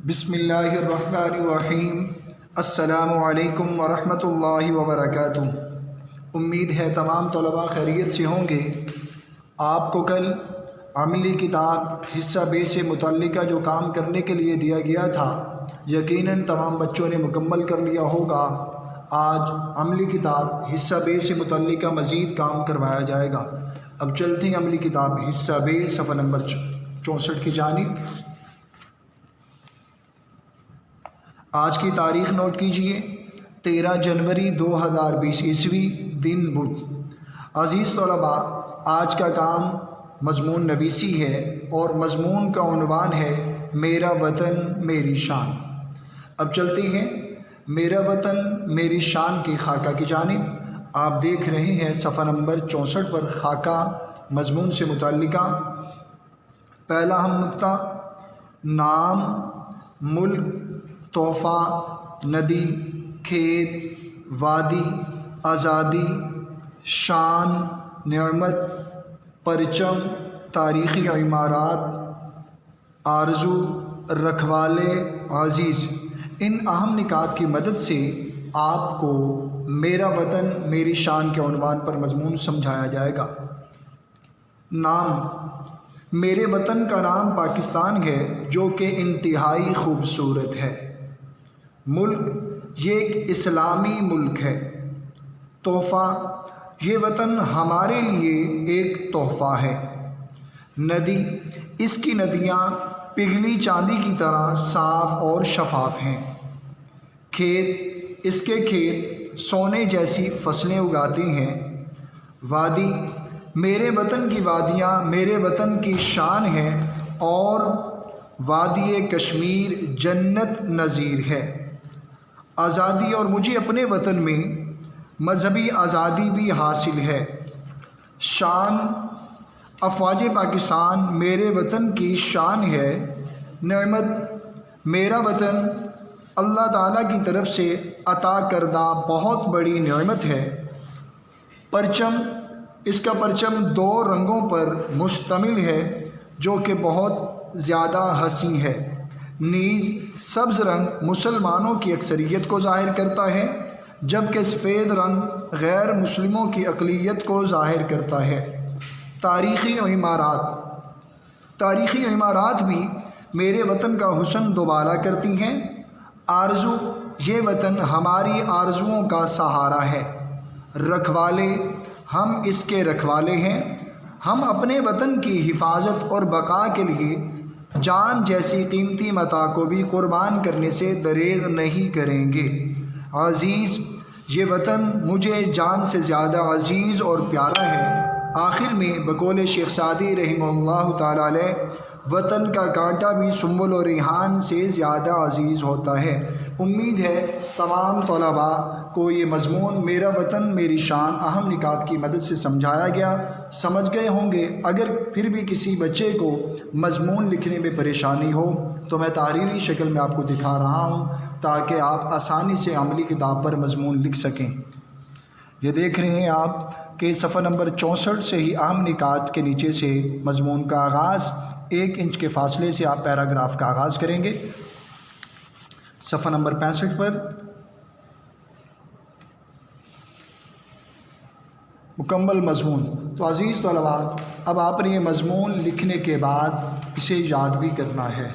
बिस्मिल्लाहिर्रहमानिर्रहीम। अस्सलामु अलैकुम वरहमतुल्लाहि वबरकातुह। उम्मीद है तमाम तलबा खैरियत से होंगे। आपको कल अमली किताब हिस्सा बे से मुतल्लिका जो काम करने के लिए दिया गया था, यकीनन तमाम बच्चों ने मुकम्मल कर लिया होगा। आज अमली किताब हिस्सा बे से मुतल्लिका मज़ीद काम करवाया जाएगा। अब चलते हैं अमली किताब हिस्सा बे सफ़ा नंबर 64 की जानिब। आज की तारीख़ नोट कीजिए, 13 जनवरी 2020 ईस्वी, दिन बुध। अज़ीज़ तलबा, आज का काम मज़मून नवीसी है और मज़मून का उन्वान है मेरा वतन मेरी शान। अब चलते हैं मेरा वतन मेरी शान की खाका की जानिब। आप देख रहे हैं सफ़ा नंबर 64 पर खाका मज़मून से मुतल्लिका। पहला हम नुक्ता, नाम, मुल्क, तोहफ़ा, नदी, खेत, वादी, आज़ादी, शान, नेमत, परचम, तारीख़ी इमारत, आरज़ू, रखवाले, अज़ीज़। इन अहम निकात की मदद से आपको मेरा वतन मेरी शान के उन्वान पर मज़मून समझाया जाएगा। नाम, मेरे वतन का नाम पाकिस्तान है जो कि इंतहाई खूबसूरत है। मुल्क, ये एक इस्लामी मुल्क है। तोहफ़ा, ये वतन हमारे लिए एक तोहफ़ा है। नदी, इसकी नदियाँ पिघली चांदी की तरह साफ़ और शफाफ हैं। खेत, इसके खेत सोने जैसी फसलें उगाते हैं। वादी, मेरे वतन की वादियाँ मेरे वतन की शान है और वादी कश्मीर जन्नत नज़ीर है। आज़ादी, और मुझे अपने वतन में मजहबी आज़ादी भी हासिल है। शान, अफ़वाज पाकिस्तान मेरे वतन की शान है। नेमत, मेरा वतन अल्लाह ताला की तरफ से अता करदा बहुत बड़ी नेमत है। परचम, इसका परचम 2 रंगों पर मुश्तमिल है जो कि बहुत ज़्यादा हसीन है। नीज़, सब्ज़ रंग मुसलमानों की अक्सरियत को ज़ाहिर करता है, जबकि सफ़ेद रंग गैर मुस्लिमों की अक़लियत को ज़ाहिर करता है। तारीख़ी इमारत, तारीख़ी इमारत भी मेरे वतन का हुस्न दोबाला करती हैं। आरज़ू, ये वतन हमारी आरज़ुओं का सहारा है। रखवाले, हम इसके रखवाले हैं। हम अपने वतन की हिफाजत और बका के लिए जान जैसी कीमती मता को भी कुर्बान करने से दरेग नहीं करेंगे। अज़ीज़, ये वतन मुझे जान से ज़्यादा अज़ीज़ और प्यारा है। आखिर में बकौल शेख सादी रहमहुल्लाह ताला अलैह, वतन का कांटा भी सुंबल और रिहान से ज़्यादा अज़ीज़ होता है। उम्मीद है तमाम तलबा को ये मज़मून मेरा वतन मेरी शान अहम निकात की मदद से समझाया गया, समझ गए होंगे। अगर फिर भी किसी बच्चे को मज़मून लिखने में परेशानी हो तो मैं तहरीरी शक्ल में आपको दिखा रहा हूँ ताकि आप आसानी से अमली किताब पर मज़मून लिख सकें। ये देख रहे हैं आप कि सफ़ा नंबर 64 से ही अहम निकात के नीचे से मज़मून का आगाज़ 1 इंच के फासले से आप पैराग्राफ का आगाज़ करेंगे। सफ़ा नंबर 65 पर मुकम्मल मज़मून। तो अज़ीज़ तलबा, अब आपने ये मज़मून लिखने के बाद इसे याद भी करना है।